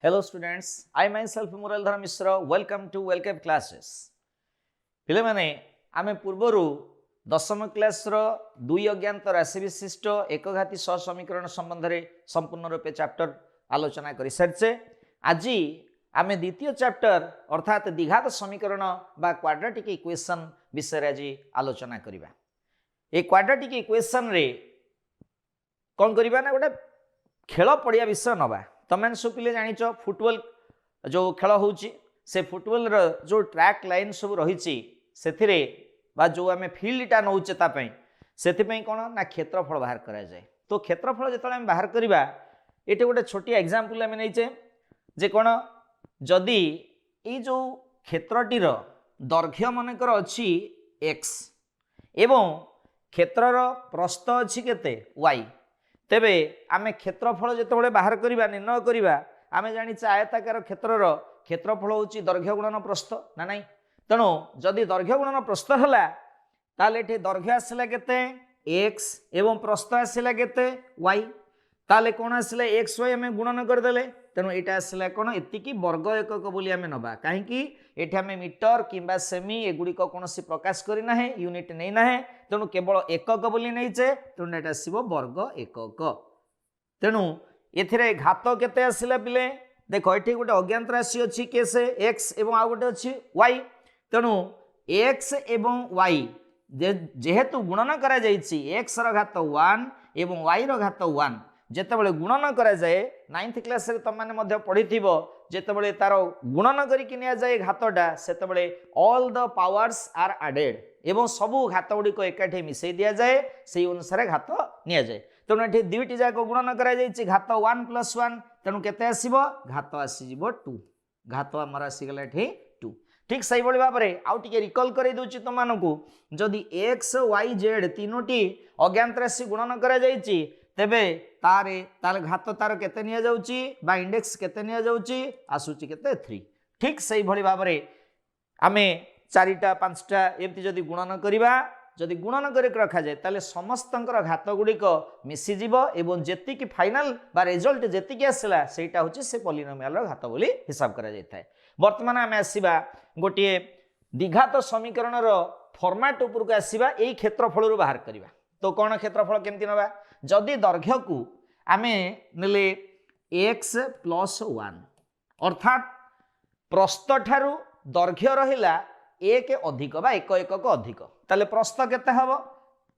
Hello students, I myself Muraldhara Mishra, welcome to Wilkef classes. पिले माने आमे पूर्वरु दशम क्लास रो दुई अज्ञात राशि विशिष्ट एकघाती सहसमीकरण संबंध रे संपूर्ण रूपे चैप्टर आलोचना करि सारछे। आज आमे द्वितीय चैप्टर अर्थात द्विघात समीकरण बा क्वाड्रेटिक इक्वेशन विषय रे आज आलोचना करिबा। ए क्वाड्रेटिक इक्वेशन रे कोन करिबा ना गोटे खेल पड़िया विषय नबा। तमें सब पिले जानिच फुटबॉल जो खेल होउची से फुटबॉल रो जो ट्रैक लाइन सब रही से जो आम फिल्डटा नौचे से कौन ना क्षेत्रफल बाहर करा जाए। तो क्षेत्रफल जो आम बाहर करवा ये गोटे छोटिया एग्जांपल आम नहींचे जे कौन जदि ये जो क्षेत्रटीर दैर्घ्य मनकर अच्छी एक्स एवं क्षेत्रर प्रस्थ अच्छी केते वाई तेबे आमे क्षेत्रफल जिते बाहर करवा निर्णय करवा आम जानी आयताकार क्षेत्रर क्षेत्रफल होची दैर्घ्य गुणन प्रस्थ ना नहीं। तेणु जदि दैर्घ्य गुणन प्रस्थ है ताले दैर्घ्य आसला केते एक्स एवं प्रस्थ आसला केते वाई ताले कौन आसला एक्स वाई आम गुणन करदेले। तेणु यहाँ आसला कौन एतिकी वर्ग एकक बोली आम नबा कहीं ये आम मीटर किंबा सेमी एगुड़िक कौन प्रकाश करना यूनिट नहीं ना। तेणु केवल एकक बोली नहींचे तेणु ये आसो वर्ग एकक। तेणु ए घात केते आसला पिले देख ये गोटे अज्ञात राशि अच्छी केसे एक्स एवं आउ गोटे अच्छी वाई। तेणु एक्स एवं वाई जेहेतु गुणन करा जायछि एक्स रो घात 1 एवं वाई रो घात 1 जेतेबेले गुणन करा जाए 9th क्लास रे तमाने मध्य पढ़िथिबो जेतेबेले तार गुणन करिकि निया जाए घातटा सेतेबेले all the powers are added एवं सबु घात गुड़िक एकाठी मिसई दिया जाए से अनुसार घात निया जाए। तेणु ये दुईटी जाक गुणन करा जायछि घात 1 + 1 तेणु केते आसीबो घात आसीजिबो 2 घात आमर आसीगला एठी 2। ठीक सही भाई भाव में आउ टे रिकल कर दूची तुम मानू जदि एक्स वाई जेड तीनोटी अज्ञात राशि गुणन करा जायछि तेबे तार घात तार केते निया जाउची बा इंडेक्स केते निया जाउची आसुची केते 3। ठीक सही भाई भाव में आमे 4टा 5टा एमती जदि गुणन करिबा जदि गुणन कर रखा जाए ताले समस्तंकर घात गुड़िक मिसीजिव एवं जेतिकी फाइनाल बा रिजल्ट जेतिकी आसला सेटा होची से पॉलिनोमियल घात बोली हिसाब करा जायथाय। वर्तमान आम आसवा गोटे द्विघात समीकरण फॉर्मेट उपरको आसवा यही क्षेत्रफल बाहर करवा। तो कौन क्षेत्रफल केमती नवा जदि दैर्घ्य को आम नेले एक्स + 1 अर्थात प्रस्थ ठारू दैर्घ्य रहिला एक अधिक बा एक एकक अधिक ताले प्रस्थ केते हबो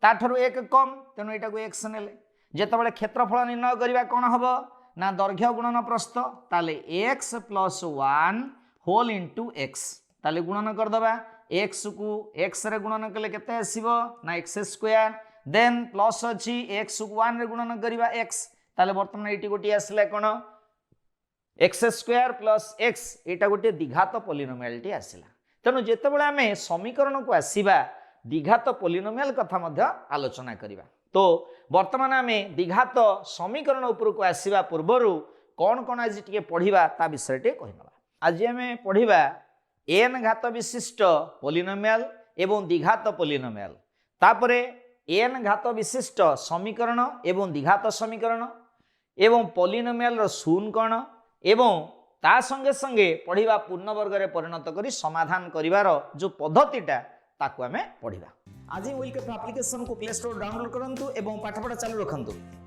ताठारू एक कम तेणु एटाको एक्स नेले जेतेबेले क्षेत्रफल निर्णय करवा कौन हबो ना दैर्घ्य गुणन प्रस्थ ताले एक्स + 1 होल इंटू एक्स ताले गुणन करदबा एक्स को एक्स रे गुणन कले केते आसीबो ना एक्स स्क्वायर देन प्लस अछि एक्स को 1 रे गुणन करबा एक्स ताले वर्तमान एटी गोटी आसला कोन एक्स स्क्वायर प्लस एक्स एटा गोटे द्विघात पॉलिनोमियलटी आसला। तेणु जेतेबेले आमे समीकरण को आसीबा द्विघात पॉलिनोमियल कथा मध्य आलोचना करिबा। तो वर्तमान आमे द्विघात समीकरण उपर को आसीबा पूर्वरु कौन कौन आज टिके पढ़िबा ता विषय टे कहिनबा। आज आमे पढ़िबा एन घात विशिष्ट पॉलिनोमियल एवं द्विघात पॉलिनोमियल तापरे एन घात विशिष्ट समीकरण एवं द्विघात समीकरण एवं पॉलिनोमियल शून्य कौन एवं ता संगे संगे पढ़िबा पूर्ण वर्ग रे परिणत करी समाधान करिवार जो पद्धतिटा ताकू आमे पढ़िबा। आज विलकेफ एप्लिकेशन को प्ले स्टोर डाउनलोड करंतु एवं पाठपढ़ा चालू रखंतु।